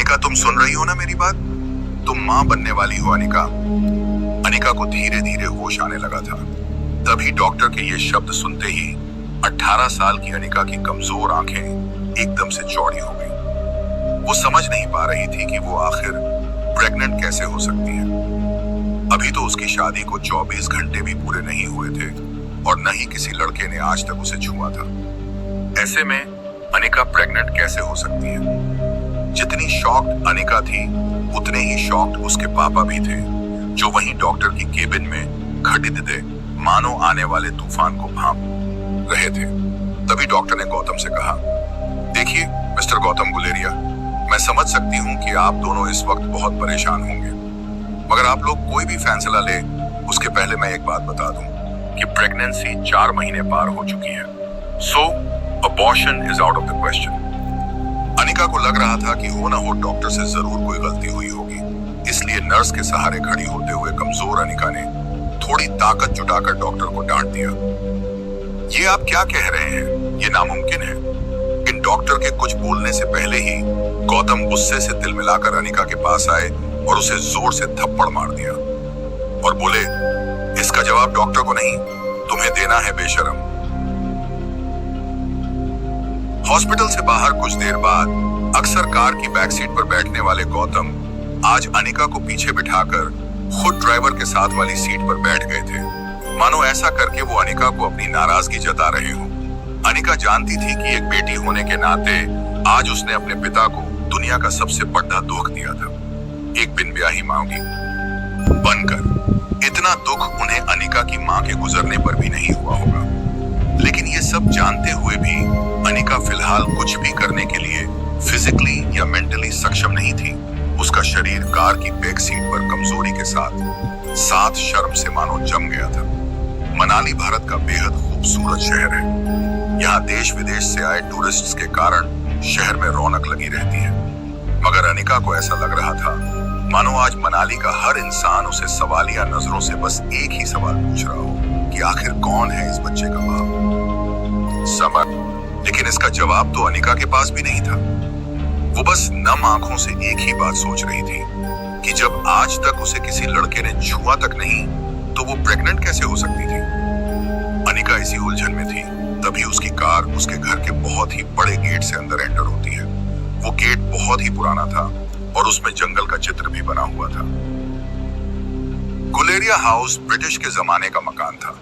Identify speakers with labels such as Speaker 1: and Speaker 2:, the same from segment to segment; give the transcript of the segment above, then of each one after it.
Speaker 1: अनिका, तुम सुन रही हो ना मेरी बात? तुम माँ बनने वाली हो अनिका। अनिका को धीरे धीरे होश आने लगा था। तभी डॉक्टर के ये शब्द सुनते ही 18 साल की अनिका की कमजोर आंखें एकदम से चौड़ी हो गई। वो समझ नहीं पा रही थी कि वो आखिर प्रेग्नेंट कैसे हो सकती है। अभी तो उसकी शादी को 24 घंटे भी पूरे नहीं हुए थे और न ही किसी लड़के ने आज तक उसे छुआ था। ऐसे में अनिका प्रेग्नेंट कैसे हो सकती है? जितनी शॉक्ड अनिका थी, उतने ही शॉक्ड उसके पापा भी थे, जो वहीं डॉक्टर की केबिन में खड़े मानो आने वाले तूफान को भांप रहे थे। तभी डॉक्टर ने गौतम से कहा, देखिए मिस्टर गौतम गुलेरिया, मैं समझ सकती हूँ कि आप दोनों इस वक्त बहुत परेशान होंगे, मगर आप लोग कोई भी फैसला ले उसके पहले मैं एक बात बता दूं कि प्रेगनेंसी 4 महीने पार हो चुकी है। So abortion is out of the question. Anika को लग रहा था कि हो ना हो डॉक्टर से जरूर कोई गलती हुई होगी, इसलिए नर्स के सहारे खड़ी होते हुए कमजोर अनिका ने थोड़ी ताकत जुटाकर डॉक्टर को डांट दिया। ये आप क्या कह रहे हैं? ये नामुमकिन है। इन डॉक्टर के कुछ बोलने से पहले ही गौतम गुस्से से दिल मिलाकर अनिका के पास आए और उसे जोर से थप्पड़ मार दिया और बोले, इसका जवाब डॉक्टर को नहीं, तुम्हें देना है बेशरम। हॉस्पिटल से बाहर कुछ देर बाद अक्सर कार की बैक सीट पर बैठने वाले गौतम आज अनिका को पीछे बिठाकर खुद ड्राइवर के साथ वाली सीट पर बैठ गए थे, मानो ऐसा करके वो अनिका को अपनी नाराजगी जता रहे हों। अनिका जानती थी कि एक बेटी होने के नाते आज उसने अपने पिता को दुनिया का सबसे बड़ा दुख दिया था, एक बिन ब्याही मां की बनकर। इतना दुख उन्हें अनिका की मां के गुजरने पर भी नहीं हुआ होगा, लेकिन ये सब जानते हुए भी अनिका फिलहाल कुछ भी करने के लिए फिजिकली या मेंटली सक्षम नहीं थी। उसका शरीर कार की बैक सीट पर कमजोरी के साथ शर्म से मानो जम गया था। मनाली भारत का बेहद खूबसूरत शहर है। यहाँ देश विदेश से आए टूरिस्ट्स के कारण शहर में रौनक लगी रहती है, मगर अनिका को ऐसा लग रहा था मानो आज मनाली का हर इंसान उसे सवालिया नजरों से बस एक ही सवाल पूछ रहा हो कि आखिर कौन है इस बच्चे का बाप। समझ, लेकिन इसका जवाब तो अनिका के पास भी नहीं था। वो बस नम आंखों से एक ही बात सोच रही थी कि जब आज तक उसे किसी लड़के ने छुआ तक नहीं, तो वो प्रेग्नेंट कैसे हो सकती थी। अनिका इसी उलझन में थी, तभी उसकी कार उसके घर के बहुत ही बड़े गेट से अंदर एंटर होती है। वो गेट बहुत ही पुराना था और उसमें जंगल का चित्र भी बना हुआ था। गुलेरिया हाउस ब्रिटिश के जमाने का मकान था।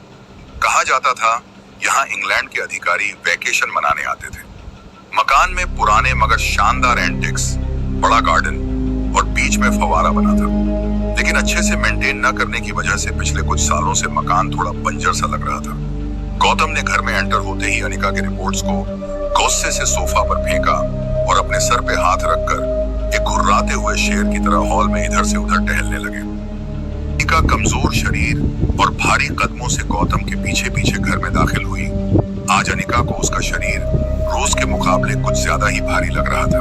Speaker 1: कहा जाता था यहाँ इंग्लैंड के अधिकारी वैकेशन मनाने आते थे। मकान में पुराने मगर शानदार एंटिक्स, बड़ा गार्डन और बीच में फवारा बना था, लेकिन अच्छे से मेंटेन न करने की वजह से पिछले कुछ सालों से मकान थोड़ा बंजर सा लग रहा था। गौतम ने घर में एंटर होते ही अनिका के रिपोर्ट्स को गुस्से से सोफा पर फेंका और अपने सर पे हाथ रखकर एक घुर्राते हुए शेर की तरह हॉल में इधर से उधर टहलने लगे। अनिका कमजोर शरीर और भारी कदमों से गौतम के पीछे पीछे घर में दाखिल हुई। आज अनिका को उसका शरीर रोज के मुकाबले कुछ ज्यादा ही भारी लग रहा था।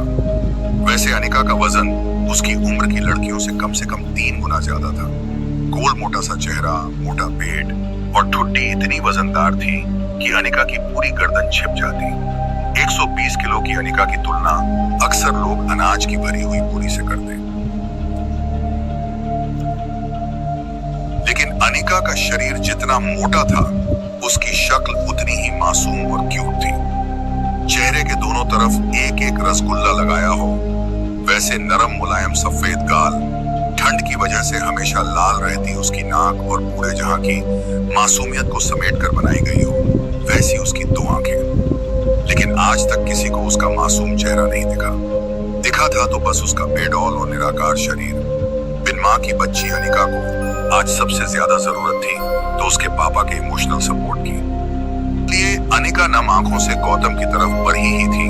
Speaker 1: वैसे अनिका का वजन उसकी उम्र की लड़कियों से कम 3 गुना ज्यादा था। गोल मोटा सा चेहरा, मोटा पेट और ठुड्डी इतनी वजनदार थी कि अनिका की पूरी गर्दन छिप जाती। 120 किलो की अनिका की तुलना अक्सर लोग अनाज की भरी हुई पूरी से करते। लेकिन अनिका का शरीर जितना मोटा था, उसकी शक्ल उतनी ही मासूम और क्यूट थी। चेहरे के दोनों तरफ एक एक रसगुल्ला लगाया हो, वैसे नरम मुलायम सफेद गाल, ठंड की वजह से हमेशा लाल रहती उसकी नाक और पूरे जहां की मासूमियत को समेट कर बनाई गई हो, वैसी उसकी 2 आंखें। लेकिन आज तक किसी को उसका मासूम चेहरा नहीं दिखा था तो बस उसका बेडौल और निराकार शरीर। बिन मां की बच्ची अनिका को आज सबसे ज्यादा जरूरत थी तो उसके पापा के इमोशनल सपोर्ट की। इसलिए अनिका नम आंखों से गौतम की तरफ बढ़ी ही थी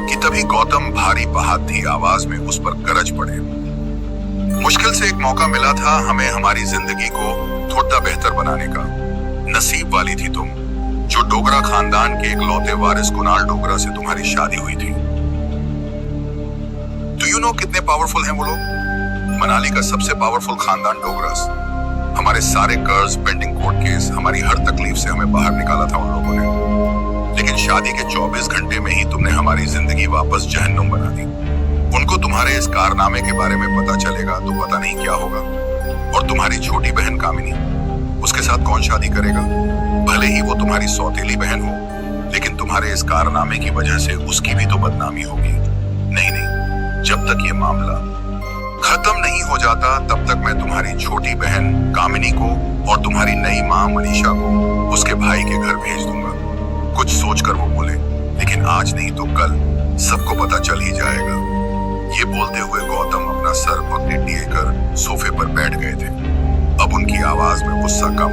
Speaker 1: कि तभी गौतम भारी बहाती आवाज में उस पर गरज पड़े। मुश्किल से एक मौका मिला था हमें हमारी जिंदगी को थोड़ा बेहतर बनाने का। नसीब वाली थी तुम, जो डोगरा खानदान के इकलौते वारिस कुणाल डोगरा से तुम्हारी शादी हुई थी। डू यू नो कितने पावरफुल हैं वो लोग? मनाली का सबसे पावरफुल खानदान डोगरास। हमारे सारे कर्ज, पेंडिंग कोर्ट केस, हमारी हर तकलीफ से हमें बाहर निकाला था उन लोगों ने। लेकिन शादी के 24 घंटे में ही तुमने हमारी जिंदगी वापस जहन्नुम बना दी। उनको तुम्हारे इस कारनामे के बारे में पता चलेगा तो पता नहीं क्या होगा। और तुम्हारी छोटी बहन कामिनी, उसके साथ कौन शादी करेगा? भले ही वो तुम्हारी सौतेली बहन हो, लेकिन तुम्हारे इस कारनामे की वजह से उसकी भी तो बदनामी होगी। नहीं नहीं, जब तक ये मामला खत्म नहीं हो जाता तब तक मैं तुम्हारी छोटी बहन कामिनी को और तुम्हारी नई मां मनीषा को उसके भाई के घर भेज दूंगा। कुछ सोचकर वो बोले, लेकिन आज नहीं तो कल सबको पता चल ही जाएगा। ये बोलते हुए गौतम अपना सर पकड़े लिए कर सोफे पर बैठ गए थे। अब उनकी आवाज में गुस्सा कम,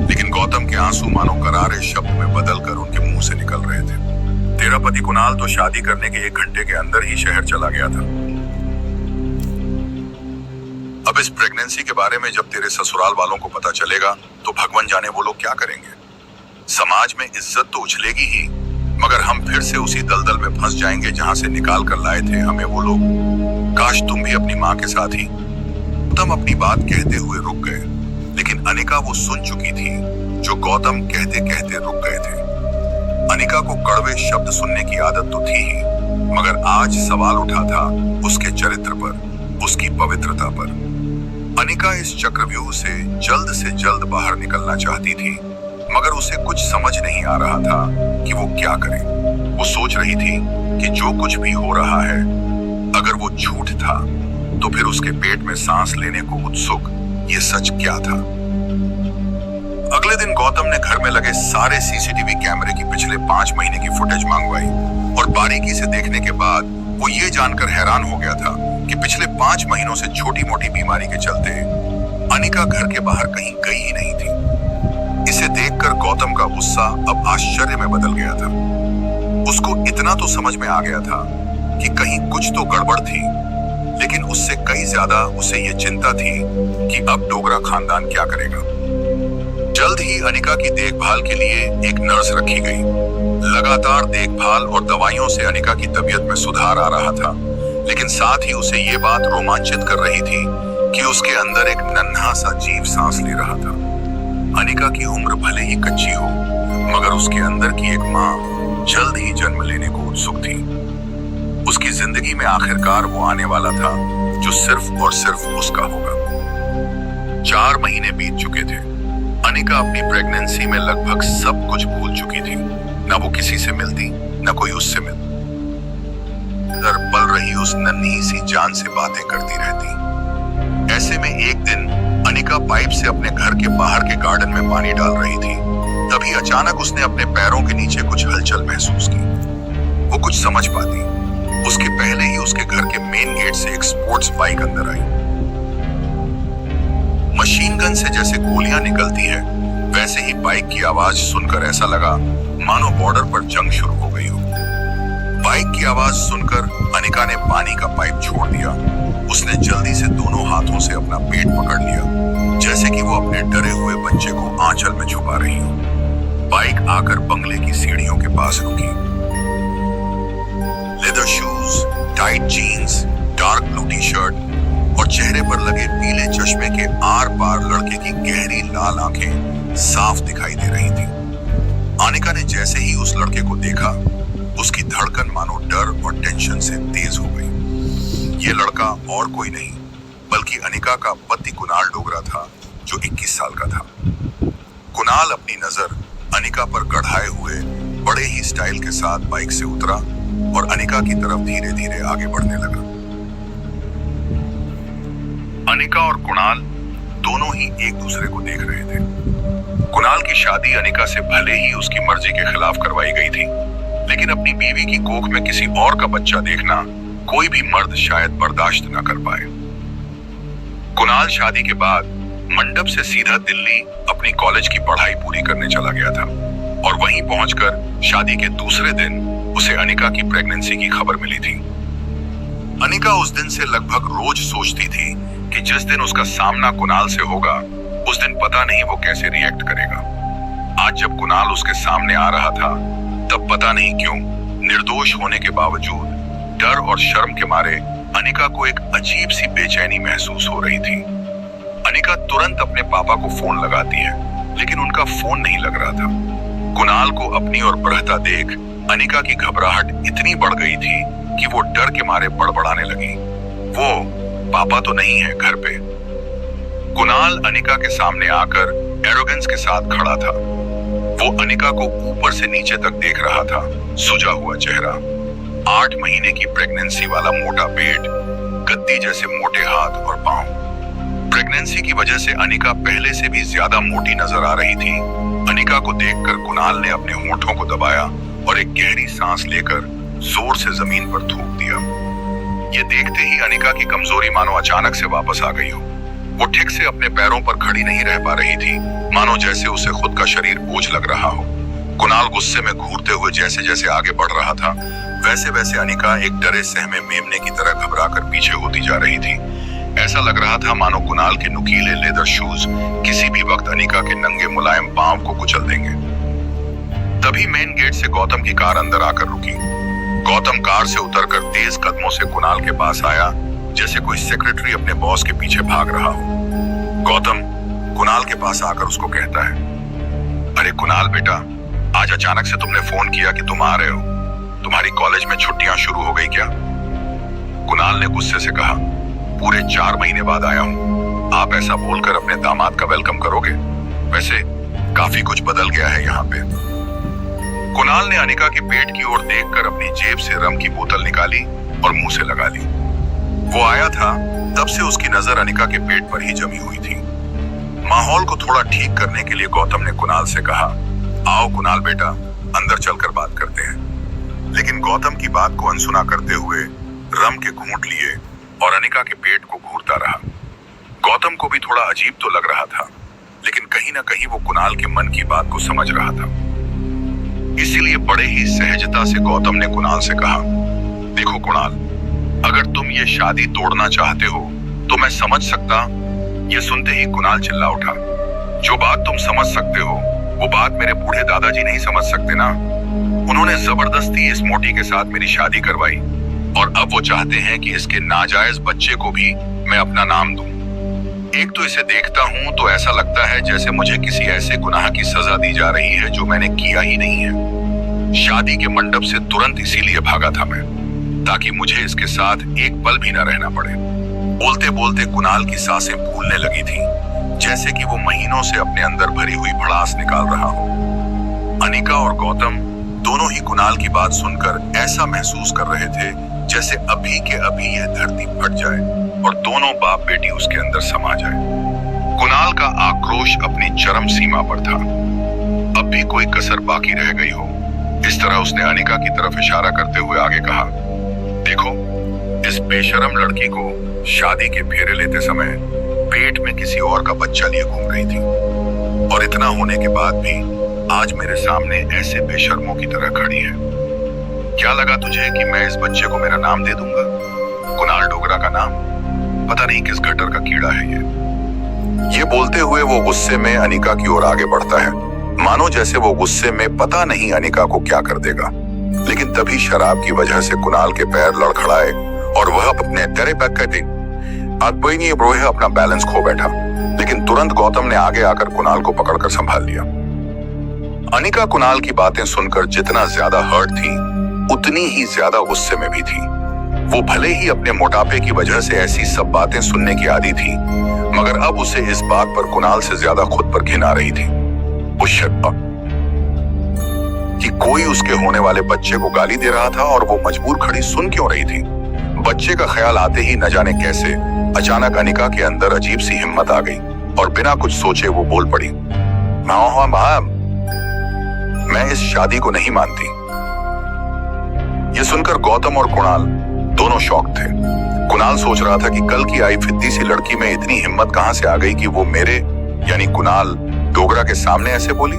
Speaker 1: लेकिन गौतम के आंसू मानो करारे शब्द में बदलकर उनके मुंह से निकल रहे थे। तेरा पति कुणाल तो शादी करने के 1 घंटे के अंदर ही शहर चला गया था। अब इस प्रेगनेंसी के बारे में जब तेरे ससुराल वालों को पता चलेगा तो भगवान जाने वो लोग क्या करेंगे। समाज में इज्जत तो उछलेगी ही, मगर हम फिर से उसी दलदल में फंस जाएंगे जहां से निकाल कर लाए थे हमें वो लोग। काश तुम भी अपनी माँ के साथ ही। गौतम अपनी बात कहते हुए रुक गए, लेकिन अनिका वो सुन चुकी थी जो गौतम कहते कहते रुक गए थे। अनिका को कड़वे शब्द सुनने की आदत तो थी ही, मगर आज सवाल उठा था उसके चरित्र पर, उसकी पवित्रता पर। अनिका इस चक्रव्यूह से जल्द बाहर निकलना चाहती थी, मगर उसे कुछ समझ नहीं आ रहा था कि वो क्या करे। वो सोच रही थी कि जो कुछ भी हो रहा है, अगर वो झूठ था तो फिर उसके पेट में सांस लेने को उत्सुक ये सच क्या था। अगले दिन गौतम ने घर में लगे सारे सीसीटीवी कैमरे की पिछले 5 महीने की फुटेज मंगवाई और बारीकी से देखने के बाद वो ये जानकर हैरान हो गया था कि पिछले 5 महीनों से छोटी मोटी बीमारी के चलते अनिका घर के बाहर कहीं गई ही नहीं थी। इसे देखकर गौतम का गुस्सा अब आश्चर्य में बदल गया था। उसको इतना तो समझ में आ गया था कि कहीं कुछ तो गड़बड़ थी, लेकिन उससे कई ज्यादा उसे ये चिंता थी कि अब डोगरा खानदान क्या करेगा। जल्द ही अनिका की देखभाल के लिए एक नर्स रखी गई। लगातार देखभाल और दवाइयों से अनिका की तबीयत में सुधार आ रहा था, लेकिन साथ ही उसे ये बात रोमांचित कर रही थी कि उसके अंदर एक नन्हा सा जीव सांस ले रहा था। अनिका की उम्र भले ही कच्ची हो, मगर उसके अंदर की एक माँ जल्द ही जन्म लेने को उत्सुक थी। उसकी जिंदगी में आखिरकार वो आने वाला था जो सिर्फ और सिर्फ उसका होगा। 4 महीने बीत चुके थे। अनिका अपनी प्रेगनेंसी में लगभग सब कुछ भूल चुकी थी। न वो किसी से मिलती, न कोई उससे मिलती। अंदर पल रही उस नन्ही सी जान से बातें करती रहती। ऐसे में एक दिन अनिका पाइप से अपने घर के बाहर के गार्डन में पानी डाल रही थी। तभी अचानक उसने अपने पैरों के नीचे कुछ हलचल महसूस की। वो कुछ समझ पाती उसके पहले ही उसके घर के मेन गेट से एक स्पोर्ट्स बाइक अंदर आई। मशीन गन से जैसे गोलियां निकलती है, वैसे ही बाइक की आवाज सुनकर ऐसा लगा मानो बॉर्डर पर जंग शुरू हो गई हो। बाइक की आवाज सुनकर अनिका ने पानी का पाइप छोड़ दिया। उसने जल्दी से दोनों हाथों से अपना पेट पकड़ लिया, जैसे कि वो अपने डरे हुए बच्चे को आंचल में छुपा रही हो। बाइक आकर बंगले की सीढ़ियों के पास रुकी। Leather shoes, tight jeans, dark blue T shirt और चेहरे पर लगे पीले चश्मे के आर पार लड़के की गहरी लाल आंखें साफ दिखाई दे रही थी। अनिका ने जैसे ही उस लड़के को देखा, उसकी धड़कन मानो डर और टेंशन से तेज हो गई। ये लड़का और कोई नहीं बल्कि अनिका का पति कुणाल डोगरा था, जो 21 साल का था। कुणाल अपनी नजर अनिका पर गढ़ाए हुए बड़े ही स्टाइल के साथ बाइक से उतरा और अनिका की तरफ धीरे धीरे आगे बढ़ने लगा। अनिका और कुणाल दोनों ही एक दूसरे को देख रहे थे। कुणाल की शादी अनिका से भले ही उसकी मर्जी के खिलाफ करवाई गई थी, लेकिन अपनी बीवी की कोख में किसी और का बच्चा देखना कोई भी मर्द शायद बर्दाश्त न कर पाए। कुणाल शादी के बाद मंडप से सीधा दिल्ली अपनी कॉलेज की पढ़ाई पूरी करने चला गया था और वहीं पहुंचकर शादी के दूसरे दिन उसे अनिका की प्रेगनेंसी की खबर मिली थी। अनिका उस दिन से लगभग रोज सोचती थी कि जिस दिन उसका सामना कुणाल से होगा, उस दिन पता नहीं वो कैसे रिएक्ट करेगा। आज जब कुणाल उसके सामने आ रहा था, तब पता नहीं क्यों निर्दोष होने के बावजूद डर और शर्म के मारे अनिका को एक अजीब सी बेचैनी महसूस हो रही थी। अनिका तुरंत अपने पापा को फोन लगाती है, लेकिन उनका फोन नहीं लग रहा था। कुणाल को अपनी ओर बढ़ता देख अनिका की घबराहट इतनी बढ़ गई थी कि वो डर के मारे बड़बड़ाने लगी। वो पापा तो नहीं है घर पे। कुणाल अनिका के सामने आकर एरोगेंस के साथ खड़ा था। वो अनिका को ऊपर से नीचे तक देख रहा था, सुजा हुआ चेहरा, 8 महीने की प्रेगनेंसी वाला मोटा पेट, गद्दी जैसे मोटे हाथ और पांव। प्रेगनेंसी की वजह से अनिका पहले से भी ज्यादा मोटी नजर आ रही थी। अनिका को देखकर कुणाल ने अपने होठों को दबाया और एक गहरी सांस लेकर जोर से जमीन पर थूक दिया। ये देखते ही अनिका की कमजोरी मानो अचानक से वापस आ गई हो। वो ठीक से अपने पैरों पर खड़ी नहीं रह पा रही थी, मानो जैसे उसे खुद का शरीर बोझ लग रहा हो। कुणाल गुस्से में घूरते हुए जैसे जैसे आगे बढ़ रहा था, वैसे वैसे अनिका एक डरे सहमे मेमने की तरह घबराकर पीछे होती जा रही थी। ऐसा लग रहा था मानो कुणाल के नुकीले लेदर शूज किसी भी वक्त अनिका के नंगे मुलायम पांव को कुचल देंगे। तभी मेन गेट से गौतम की कार अंदर आकर रुकी। गौतम कार से उतरकर तेज कदमों से कुणाल के पास आया, जैसे कोई सेक्रेटरी अपने बॉस के पीछे भाग रहा हो। गौतम कुणाल के पास आकर उसको कहता है, अरे कुणाल बेटा, आज अचानक से तुमने फोन किया कि तुम आ रहे हो। तुम्हारी कॉलेज में छुट्टियां शुरू हो गई क्या? कुणाल ने गुस्से से कहा, पूरे 4 महीने बाद आया हूँ। आप ऐसा बोलकर अपने दामाद का वेलकम करोगे? वैसे काफी कुछ बदल गया है यहाँ पे। कुणाल ने अनिका के पेट की ओर देखकर अपनी जेब से रम की बोतल निकाली और मुंह से लगा ली। वो आया था तब से उसकी नजर अनिका के पेट पर ही जमी हुई थी। माहौल को थोड़ा ठीक करने के लिए गौतम ने कुणाल से कहा, आओ कुणाल बेटा, अंदर चलकर बात करते हैं। लेकिन गौतम की बात को अनसुना करते हुए रम के घूंट लिए और अनिका के पेट को घूरता रहा। गौतम को भी थोड़ा अजीब तो लग रहा था, लेकिन कहीं ना कहीं वो कुणाल के मन की बात को समझ रहा था। इसीलिए बड़े ही सहजता से गौतम ने कुणाल से कहा, देखो कुणाल, अगर तुम ये शादी तोड़ना चाहते हो तो मैं समझ सकता। ये सुनते ही कुणाल चिल्ला उठा, जो बात तुम समझ सकते हो वो बात मेरे बूढ़े दादाजी नहीं समझ सकते ना। उन्होंने जबरदस्ती इस मोटी के साथ मेरी शादी करवाई और अब वो चाहते हैं कि इसके नाजायज बच्चे को भी मैं अपना नाम दूं। एक तो इसे देखता हूं तो ऐसा लगता है जैसे मुझे किसी ऐसे गुनाह की सजा दी जा रही है जो मैंने किया ही नहीं है। शादी के मंडप से तुरंत इसीलिए भागा था मैं, ताकि मुझे इसके साथ एक पल भी न रहना पड़े। बोलते बोलते कुणाल की सांसें फूलने लगी थी, जैसे कि वो महीनों से अपने अंदर भरी हुई भड़ास निकाल रहा हो। अनिका और गौतम दोनों ही कुणाल की बात सुनकर ऐसा महसूस कर रहे थे जैसे अभी के अभी यह धरती फट जाए और दोनों बाप बेटी उसके अंदर समा जाए। कुणाल का आक्रोश अपनी चरम सीमा पर था। अब भी कोई कसर बाकी रह गई हो, इस तरह उसने अनिका की तरफ इशारा करते हुए आगे कहा, देखो, इस बेशरम लड़की को शादी के फेरे लेते समय पेट में किसी और का बच्चा लिए घूम रही थी, और इतना होने के बाद भी आज मेरे सामने ऐसे बेशर्मों की तरह खड़ी है। क्या लगा तुझे कि मैं इस बच्चे को मेरा नाम दे दूंगा? कुणाल डोगरा का नाम? पता नहीं किस गटर का कीड़ा है ये बोलते हुए वो गुस्से में अनिका की ओर आगे बढ़ता है, मानो जैसे वो गुस्से में पता नहीं अनिका को क्या कर देगा। लेकिन तभी शराब की वजह से कुणाल के पैर लड़खड़ाए और वह अपने तेरे पैक कहते अपना बैलेंस खो बैठा। लेकिन तुरंत गौतम ने आगे आकर कुणाल को पकड़कर संभाल लिया। अनिका कुणाल की बातें सुनकर जितना ज्यादा हर्ट थी, उतनी ही ज्यादा गुस्से में भी थी। वो भले ही अपने मोटापे की वजह से ऐसी सब बातें सुनने की आदी थी, मगर अब उसे इस बात पर कुणाल से ज्यादा खुद पर घिन आ रही थी। उस शर्त कि कोई उसके होने वाले बच्चे को गाली दे रहा था और वो मजबूर खड़ी सुन क्यों रही थी। बच्चे का ख्याल आते ही न जाने कैसे अचानक अनिका के अंदर अजीब सी हिम्मत आ गई और बिना कुछ सोचे वो बोल पड़ी, मैं इस शादी को नहीं मानती। ये सुनकर गौतम और कुणाल दोनों शॉक थे। कुणाल सोच रहा था कि कल की आई फिद्दी सी लड़की में इतनी हिम्मत कहां से आ गई कि वो मेरे यानी कुणाल डोगरा के सामने ऐसे बोली।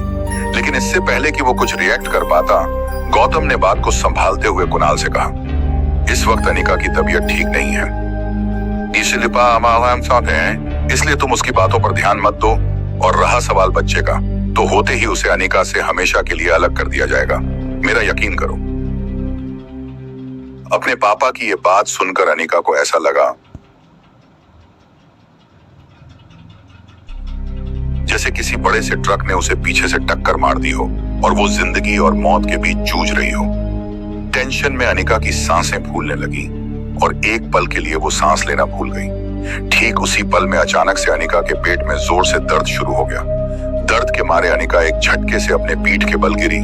Speaker 1: लेकिन इससे पहले कि वो कुछ रिएक्ट कर पाता, गौतम ने बात को संभालते हुए कुणाल से कहा, इस वक्त अनिका की तबीयत ठीक नहीं है, इसलिए तुम उसकी बातों पर ध्यान मत दो। और रहा सवाल बच्चे का, तो होते ही उसे अनिका से हमेशा के लिए अलग कर दिया जाएगा, मेरा यकीन करो। अपने पापा की ये बात सुनकर अनिका को ऐसा लगा जैसे किसी बड़े से ट्रक ने उसे पीछे से टक्कर मार दी हो। और वो जिंदगी और मौत के बीच जूझ रही हो। टेंशन में अनिका की सांसें फूलने लगी और एक पल के लिए वो सांस लेना भूल गई। ठीक उसी पल में अचानक से अनिका के पेट में जोर से दर्द शुरू हो गया। दर्द के मारे अनिका एक झटके से अपने पीठ के बल गिरी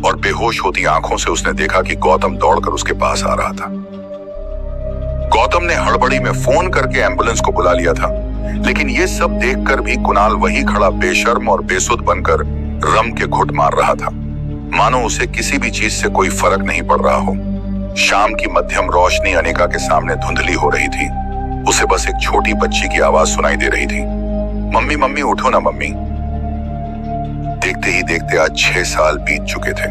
Speaker 1: और बेहोश होती आंखों से उसने देखा कि गौतम दौड़कर उसके पास आ रहा था। गौतम ने हड़बड़ी में फोन करके एम्बुलेंस को बुला लिया था, लेकिन ये सब देखकर भी कुणाल वही खड़ा बेशर्म और बेसुध बनकर रम के घुट मार रहा था, मानो उसे किसी भी चीज से कोई फर्क नहीं पड़ रहा हो। शाम की मध्यम रोशनी अनिका के सामने धुंधली हो रही थी। उसे बस एक छोटी बच्ची की आवाज सुनाई दे रही थी, मम्मी मम्मी उठो ना मम्मी। देखते ही देखते आज 6 साल बीत चुके थे,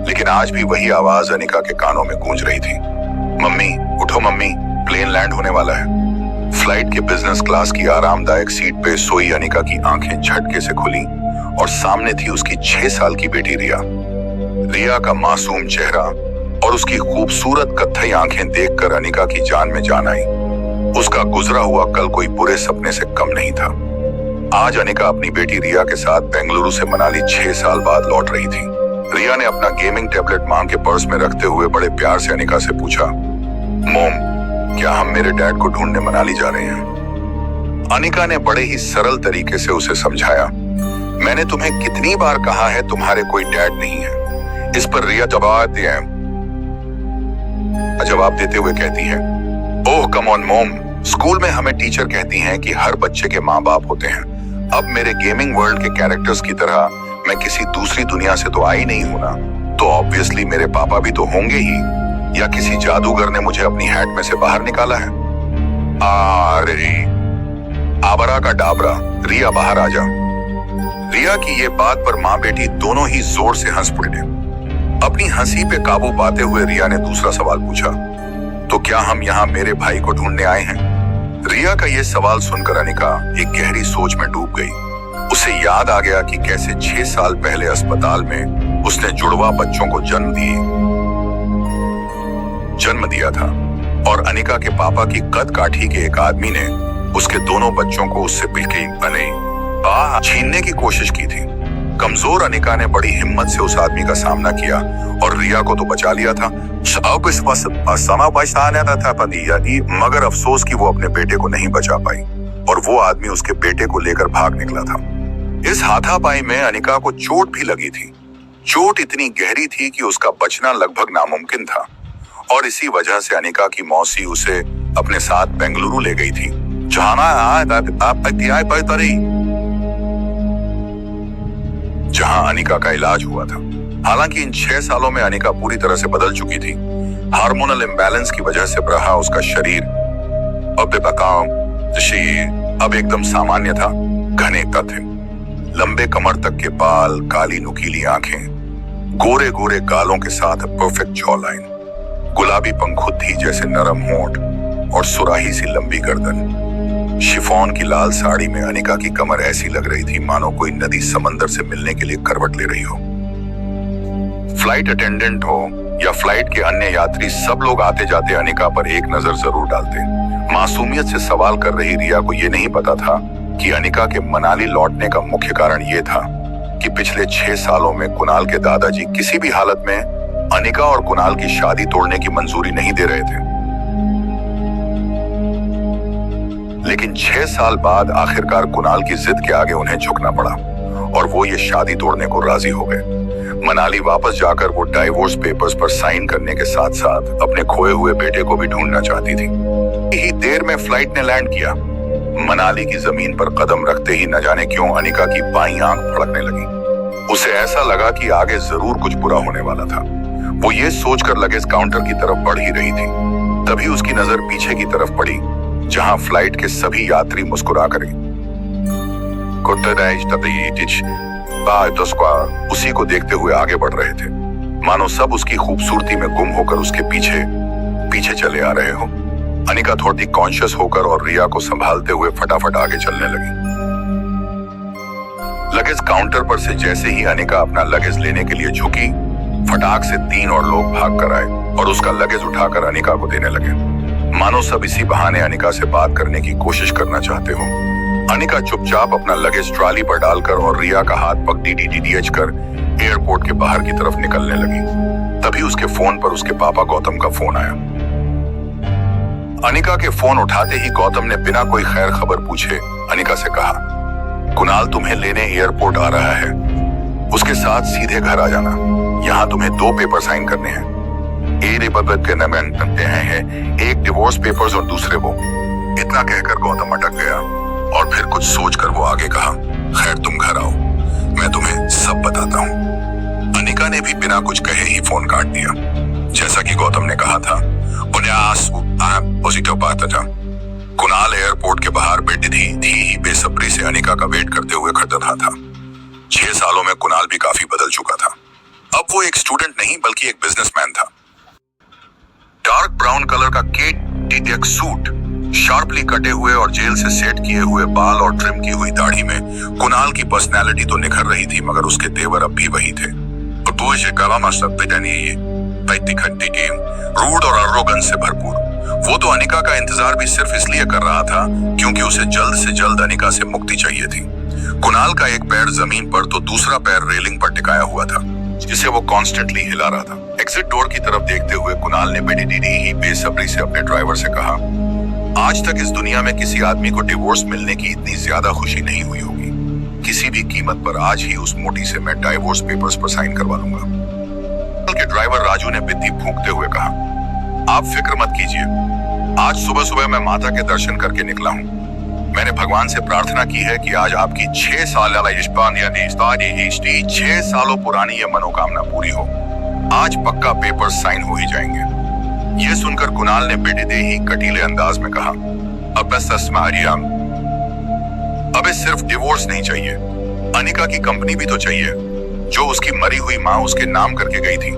Speaker 1: लेकिन आज भी वही आवाज अनिका के कानों में गूंज रही थी, मम्मी उठो मम्मी, प्लेन लैंड होने वाला है। फ्लाइट के बिजनेस क्लास की आरामदायक सीट पे सोई अनिका की आंखें झटके से खुली और सामने थी उसकी 6 साल की बेटी रिया। रिया का मासूम चेहरा और उसकी खूबसूरत कत्थई आंखें देखकर अनिका की जान में जान आई। उसका गुजरा हुआ कल कोई बुरे सपने से कम नहीं था। आज अनिका अपनी बेटी रिया के साथ बेंगलुरु से मनाली 6 साल बाद लौट रही थी। रिया ने अपना गेमिंग टैबलेट मां के पर्स में रखते हुए बड़े प्यार से अनिका से पूछा, मोम क्या हम मेरे डैड को ढूंढने मनाली जा रहे हैं? अनिका ने बड़े ही सरल तरीके से उसे समझाया, मैंने तुम्हें कितनी बार कहा है तुम्हारे कोई डैड नहीं है। इस पर रिया जवाब देते हुए कहती है, ओह कम ऑन मोम, स्कूल में हमें टीचर कहती हैं कि हर बच्चे के माँ बाप होते हैं। अब मेरे गेमिंग वर्ल्ड के कैरेक्टर्स की तरह मैं किसी दूसरी दुनिया से तो आई नहीं हूं ना, तो ऑब्वियसली मेरे पापा भी तो होंगे ही, या किसी जादूगर ने मुझे अपनी हैट में से बाहर निकाला है। अरे आबरा का डाबरा, रिया बाहर आ जा। रिया की ये बात पर माँ बेटी दोनों ही जोर से हंस पड़े। अपनी हंसी पे काबू पाते हुए रिया ने दूसरा सवाल पूछा, तो क्या हम यहाँ मेरे भाई को ढूंढने आए हैं? रिया का ये सवाल सुनकर अनिका एक गहरी सोच में डूब गई। उसे याद आ गया कि कैसे 6 साल पहले अस्पताल में उसने जुड़वा बच्चों को जन्म दिया था और अनिका के पापा की कद काठी के एक आदमी ने उसके दोनों बच्चों को उससे छीनने की कोशिश की थी। कमजोर अनिका ने बड़ी हिम्मत से उस आदमी का सामना किया और रिया को तो बचा लिया था, मगर अफसोस कि वो अपने बेटे को नहीं बचा पाई और वो आदमी उसके बेटे को लेकर भाग निकला था। इस हाथापाई में अनिका को चोट भी लगी थी। चोट इतनी गहरी थी कि उसका बचना लगभग नामुमकिन था और इसी वजह से अनिका की मौसी उसे अपने साथ बेंगलुरु ले गई थी, जहां अनिका का इलाज हुआ था। हालांकि इन 6 सालों में अनिका पूरी तरह से बदल चुकी थी। हार्मोनल इम्बैलेंस की वजह से रहा उसका शरीर अब एकदम सामान्य था। घने थे, लंबे कमर तक के बाल, काली नुकीली आंखें, गोरे गोरे गालों के साथ परफेक्ट जॉ लाइन, गुलाबी पंखुद्दी जैसे नरम होंठ और सुराही सी लंबी गर्दन। शिफॉन की लाल साड़ी में अनिका की कमर ऐसी लग रही थी मानो कोई नदी समंदर से मिलने के लिए करवट ले रही हो। फ्लाइट अटेंडेंट हो या फ्लाइट के अन्य यात्री, सब लोग आते जाते अनिका पर एक नजर जरूर डालते। मासूमियत से सवाल कर रही रिया को यह नहीं पता था कि अनिका के मनाली लौटने का मुख्य कारण यह था कि पिछले 6 सालों में कुणाल के दादाजी किसी भी हालत में अनिका और कुणाल की शादी तोड़ने की मंजूरी नहीं दे रहे थे। लेकिन 6 साल बाद आखिरकार कुणाल की जिद के आगे उन्हें झुकना पड़ा और वो ये शादी तोड़ने को राजी हो गए। मनाली वापस जाकर वो डाइवोर्स पेपर्स पर साइन करने के साथ साथ अपने खोए हुए बेटे को भी ढूंढना चाहती थी। ही देर में फ्लाइट ने लैंड किया। मनाली की जमीन पर कदम रखते ही न जाने क्यों अनिका की बाईं आंख फड़कने लगी। उसे ऐसा लगा कि आगे जरूर कुछ बुरा होने वाला था। वो ये सोचकर लगेज काउंटर की तरफ बढ़ ही रही थी, तभी उसकी नजर पीछे की तरफ पड़ी जहां फ्लाइट के सभी यात्री मुस्कुरा कर उसी को देखते हुए आगे बढ़ रहे थे, मानो सब उसकी खूबसूरती में गुम होकर उसके पीछे पीछे चले आ रहे हो। अनिका थोड़ी कॉन्शियस होकर और रिया को संभालते हुए फटाफट आगे चलने लगी। लगेज काउंटर पर से जैसे ही अनिका अपना लगेज लेने के लिए झुकी, फटाक से 3 और लोग भाग कर आए और उसका लगेज उठाकर अनिका को देने लगे, मानो सब इसी बहाने अनिका से बात करने की कोशिश करना चाहते हो। अनिका चुपचाप अपना लगेज ट्रॉली पर डालकर और रिया का हाथ पकड़ी डीडीडीएच कर एयरपोर्ट के बाहर की तरफ निकलने लगी। तभी उसके फोन पर उसके पापा गौतम का फोन आया। अनिका के फोन उठाते ही गौतम ने बिना कोई खैर खबर पूछे अनिका से कहा, कुणाल तुम्हें लेने एयरपोर्ट आ रहा है, उसके साथ सीधे घर आ जाना। यहाँ तुम्हें 2 पेपर साइन करने हैं। के नाम बनते हैं, एक डिवोर्स पेपर्स और दूसरे वो। इतना कहकर गौतम अटक गया और फिर कुछ सोचकर वो आगे कहा, खैर तुम घर आओ, मैं तुम्हें सब बताता हूँ। अनिका ने भी बिना कुछ कहे ही फोन काट दिया। जैसा कि गौतम ने कहा था, कुणाल एयरपोर्ट के बाहर बैठी थी ही बेसब्री से अनिका का वेट करते हुए खड़ा रहा था। 6 सालों में कुणाल भी काफी बदल चुका था। अब वो एक स्टूडेंट नहीं बल्कि एक बिजनेसमैन था। डार्क ब्राउन कलर का केट सूट, शार्पली कटे हुए और जेल से सेट किए हुए बाल और ट्रिम की हुई दाढ़ी में कुणाल की पर्सनैलिटी तो निखर रही थी, मगर उसके तेवर अब भी वही थे। रूड और अरोगेंस से भरपूर। वो तो अनिका का इंतजार भी सिर्फ इसलिए कर रहा था क्योंकि उसे जल्द से जल्द अनिका से मुक्ति चाहिए थी। कुणाल का एक पैर जमीन पर तो दूसरा पैर रेलिंग पर टिकाया हुआ था, जिसे वो कॉन्स्टेंटली हिला रहा था। एग्जिट डोर की तरफ देखते हुए कुणाल ने बेडी ही बेसब्री से अपने ड्राइवर से कहा, आज तक इस दुनिया में किसी आदमी को डिवोर्स मिलने की इतनी ज्यादा खुशी नहीं हुई होगी। किसी भी कीमत पर आज ही उस मोटी से मैं डाइवोर्स पेपर्स पर साइन करवा लूंगा। के ड्राइवर राजू ने बिद्दी फूंकते हुए कहा, आप फिक्र मत कीजिए, आज सुबह सुबह मैं माता के दर्शन करके निकला हूँ। मैंने भगवान से प्रार्थना की है कि आज आपकी 6 सालों पुरानी ये मनोकामना पूरी हो। आज पक्का पेपर साइन हो ही जाएंगे। ये सुनकर कुणाल ने बेटे ही कटीले अंदाज में कहा, अब बस अबे सिर्फ डिवोर्स नहीं चाहिए, अनिका की कंपनी भी तो चाहिए, जो उसकी मरी हुई माँ उसके नाम करके गई थी।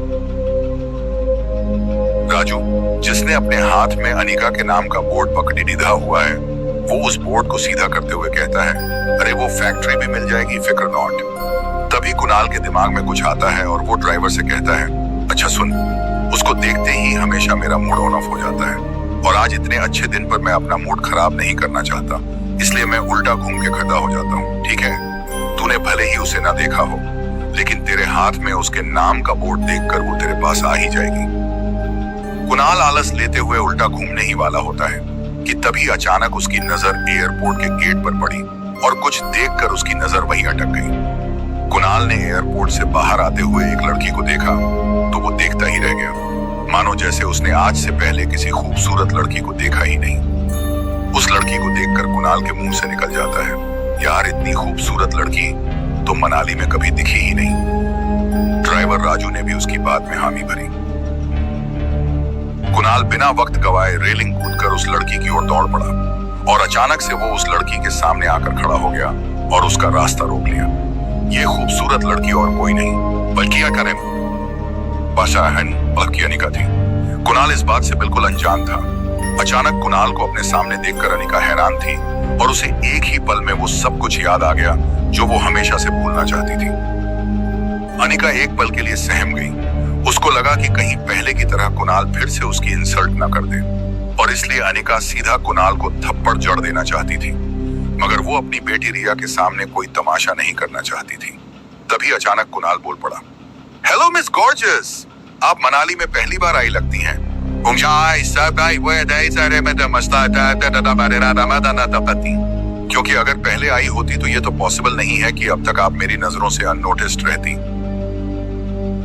Speaker 1: राजू, जिसने अपने हाथ में अनिका के नाम का बोर्ड पकड़ी निधा हुआ है, वो उस बोर्ड को सीधा करते हुए कहता है, अरे वो फैक्ट्री भी मिल जाएगी, फिक्र नॉट। तभी कुणाल के दिमाग में कुछ आता है और वो ड्राइवर से कहता है, अच्छा सुन, उसको देखते ही हमेशा मेरा मूड ऑन ऑफ हो जाता है और आज इतने अच्छे दिन पर मैं अपना मूड खराब नहीं करना चाहता, इसलिए मैं उल्टा घूम के खड़ा हो जाता हूँ, ठीक है? तूने भले ही उसे ना देखा हो, लेकिन तेरे हाथ में उसके नाम का बोर्ड देखकर वो तेरे पास आ ही जाएगी। कुणाल आलस लेते हुए उल्टा घूमने ही वाला होता है कि तभी अचानक उसकी नजर एयरपोर्ट के गेट पर पड़ी और कुछ देखकर उसकी नजर वहीं अटक गई। कुणाल ने एयरपोर्ट से बाहर आते हुए एक लड़की को देखा तो वो देखता ही रह गया, मानो जैसे उसने आज से पहले किसी खूबसूरत लड़की को देखा ही नहीं। उस लड़की को देखकर कुणाल के मुंह से निकल जाता है, यार इतनी खूबसूरत लड़की तो मनाली में कभी दिखी ही नहीं। ड्राइवर राजू ने भी उसकी बात में हामी भरी। कुणाल बिना वक्त गवाए रेलिंग कूदकर उस लड़की की ओर दौड़ पड़ा और अचानक से वो उस लड़की के सामने आकर खड़ा हो गया और उसका रास्ता रोक लिया। ये खूबसूरत लड़की और कोई नहीं बल्कि अनिका थी। कुणाल इस बात से बिल्कुल अनजान था। अचानक कुणाल को अपने सामने देखकर अनिका हैरान थी और उसे एक ही पल में वो सब कुछ याद आ गया जो वो हमेशा से भूलना चाहती थी। अनिका एक पल के लिए सहम गई। उसको लगा कि कहीं पहले की तरह कुणाल फिर से उसकी इंसल्ट न कर दे और इसलिए अनिका सीधा कुणाल को थप्पड़ जड़ देना चाहती थी, मगर वो अपनी बेटी रिया के सामने कोई तमाशा नहीं करना चाहती थी। तभी अचानक कुणाल बोल पड़ा, हेलो मिस गॉर्जियस, आप मनाली में पहली बार आई लगती हैं। क्योंकि अगर पहले आई होती तो ये तो पॉसिबल नहीं है कि अब तक आप मेरी नजरों से अननोटिस्ड रहती।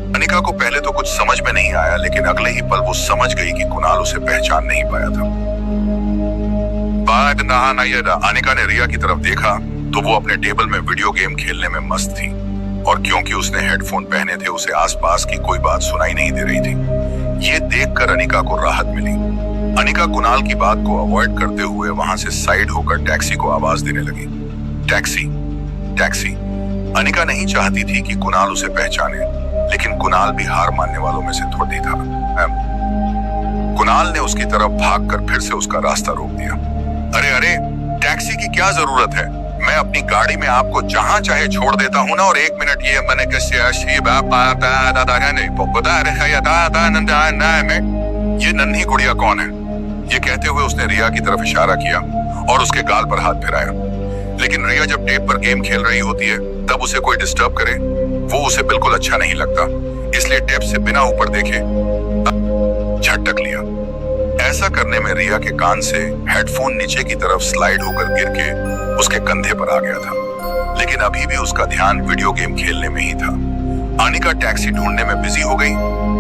Speaker 1: अनिका को पहले तो कुछ समझ में नहीं आया, लेकिन अगले ही पल वो समझ गई कि कुणाल उसे पहचान नहीं पाया था। अनिका ने रिया की तरफ देखा तो वो अपने टेबल में वीडियो गेम खेलने में मस्त थी और क्योंकि उसने हेडफोन पहने थे उसे आसपास की कोई बात सुनाई नहीं दे रही थी। ये देखकर अनिका को राहत मिली। अनिका कुणाल की बात को अवॉइड करते हुए वहां से साइड होकर टैक्सी को आवाज देने लगी। Taxi, taxi. अनिका नहीं चाहती थी कि कुणाल उसे पहचाने, लेकिन कुणाल भी हार मानने वालों में से थोड़ी था। कुणाल ने उसकी तरफ भागकर फिर से उसका रास्ता रोक दिया। अरे अरे, टैक्सी की क्या जरूरत है? मैं अपनी गाड़ी में आपको जहां चाहे छोड़ देता हूं ना, और 1 मिनट ये मैंने ये नन्ही गुड़िया कौन है? ये कहते हुए उसने रिया की तरफ इशारा किया और उसके गाल पर हाथ फिराया। लेकिन रिया जब टेप पर गेम खेल रही होती है तब उसे कोई डिस्टर्ब करे वो उसे बिल्कुल अच्छा नहीं लगता, इसलिए टेप से बिना ऊपर देखे झटक लिया। ऐसा करने में रिया के कान से हेडफोन नीचे की तरफ स्लाइड होकर गिर के उसके कंधे पर आ गया था, लेकिन अभी भी उसका ध्यान वीडियो गेम खेलने में ही था। अनिका टैक्सी ढूंढने में बिजी हो गई,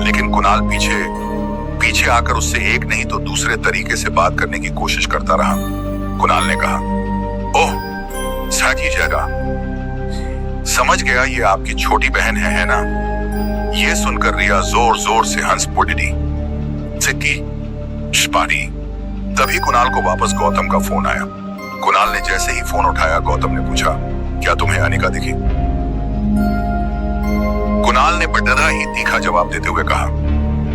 Speaker 1: लेकिन कुणाल पीछे आकर उससे एक नहीं तो दूसरे तरीके से बात करने की कोशिश करता रहा। कुणाल ने कहा, ओह साकी जगह, समझ गया ये आपकी छोटी बहन है ना? ये सुनकर रिया जोर जोर से हंस पड़ी। तभी कुणाल को वापस गौतम का फोन आया। कुणाल ने जैसे ही फोन उठाया गौतम ने पूछा, क्या तुम्हें अनिका दिखी? कुणाल ने बड़ा ही तीखा जवाब देते हुए कहा,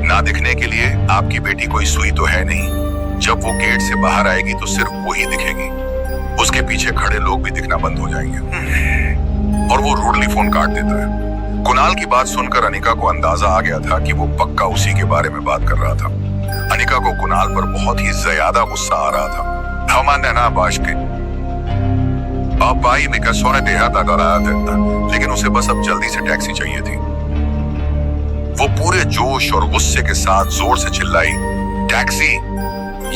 Speaker 1: ना दिखने के लिए आपकी बेटी कोई सुई तो है नहीं। जब वो गेट से बाहर आएगी तो सिर्फ वो ही दिखेगी, उसके पीछे खड़े लोग भी दिखना बंद हो जाएंगे। और वो रूडली फोन काट देता है। कुणाल की बात सुनकर अनिका को अंदाजा आ गया था कि वो पक्का उसी के बारे में बात कर रहा था। अनिका को कुणाल पर बहुत ही ज्यादा गुस्सा आ रहा था। हमारे ना बाश के अब भाई मैं सोने देहात आ रहा था, लेकिन उसे बस अब जल्दी से टैक्सी चाहिए थी। वो पूरे जोश और गुस्से के साथ जोर से चिल्लाई, टैक्सी।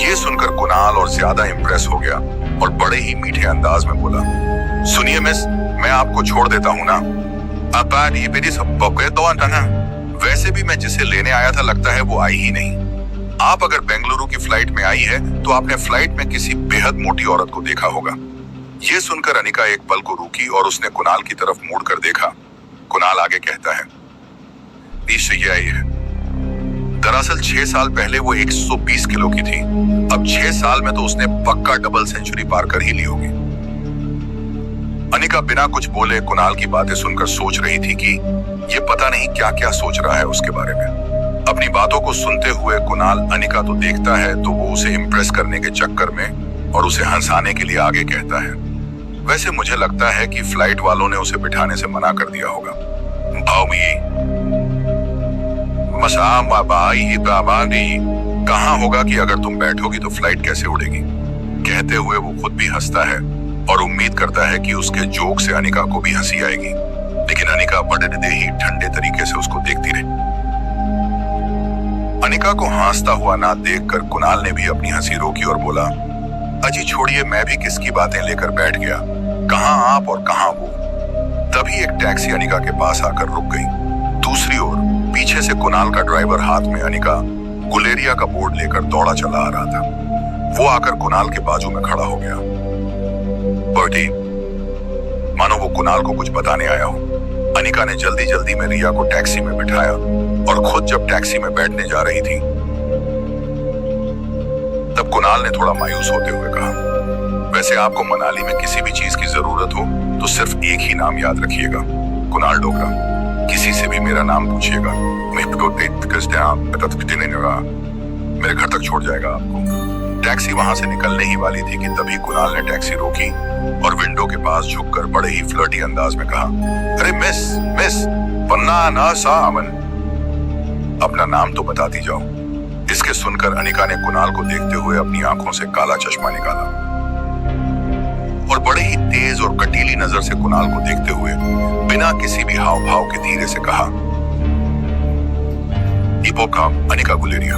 Speaker 1: ये सुनकर कुणाल और ज्यादा इंप्रेस हो गया और बड़े ही मीठे अंदाज में बोला, सुनिए मिस, मैं आपको छोड़ देता हूँ ना। ये मेरी सब तो ना, वैसे भी मैं जिसे लेने आया था लगता है वो आई ही नहीं। आप अगर बेंगलुरु की फ्लाइट में आई है तो आपने फ्लाइट में किसी बेहद मोटी औरत को देखा होगा। ये सुनकर अनिका एक पल को रुकी और उसने कुणाल की तरफ मुड़कर देखा। कुणाल आगे कहता है, ये आई है। दरअसल 6 साल पहले वो 120 किलो की थी, अब 6 साल में तो उसने पक्का डबल सेंचुरी पार कर ही ली होगी। अनिका बिना कुछ बोले कुणाल की बातें सुनकर सोच रही थी कि ये पता नहीं क्या क्या सोच रहा है उसके बारे में। अपनी बातों को सुनते हुए कुणाल अनिका तो देखता है तो वो उसे इम्प्रेस करने के चक्कर में और उसे हंसाने के लिए आगे कहता है, वैसे मुझे लगता है कि फ्लाइट वालों ने उसे बिठाने से मना कर दिया होगा। कहाँ होगा कि अगर तुम बैठोगी तो फ्लाइट कैसे उड़ेगी? कहते हुए वो खुद भी हंसता है और उम्मीद करता है कि उसके जोक से अनिका को भी हंसी आएगी, लेकिन अनिका बड़े ही ठंडे तरीके से उसको देखती रही। अनिका को हंसता हुआ ना देखकर कुणाल ने भी अपनी हंसी रोकी और बोला, अजी छोड़िए, मैं भी किसकी बातें लेकर बैठ गया, कहाँ आप और कहाँ वो। तभी एक टैक्सी अनिका के पास आकर रुक गई। दूसरी ओर पीछे से कुणाल का ड्राइवर हाथ में अनिका गुलेरिया का बोर्ड लेकर दौड़ा चला आ रहा था। वो आकर कुणाल के बाजू में खड़ा हो गया। बर्टी, मानो वो कुणाल को कुछ बताने आया हो। अनिका ने जल्दी जल्दी में रिया को टैक्सी में बिठाया और खुद जब टैक्सी में बैठने जा रही थी तब कुणाल ने थोड़ा मायूस होते हुए कहा, वैसे आपको मनाली में किसी भी चीज की जरूरत हो तो सिर्फ एक ही नाम याद रखिएगा, कुणाल डोगरा। किसी से भी मेरा नाम पूछिएगा, मेरे घर तक छोड़ जाएगा आपको। टैक्सी वहां से निकलने ही वाली थी कि तभी कुणाल ने टैक्सी रोकी और विंडो के पास झुककर बड़े ही फ्लर्टी अंदाज में कहा, अरे मिस पन्ना ना सामन, अपना नाम तो बताती जाओ। इसके सुनकर अनिका ने कुणाल को देखते हुए अपनी आंखों से काला चश्मा निकाला और बड़े ही तेज और कटीली नजर से कुणाल को देखते हुए बिना किसी भी हाव भाव के धीरे से कहा, इपोका अनिका गुलेरिया।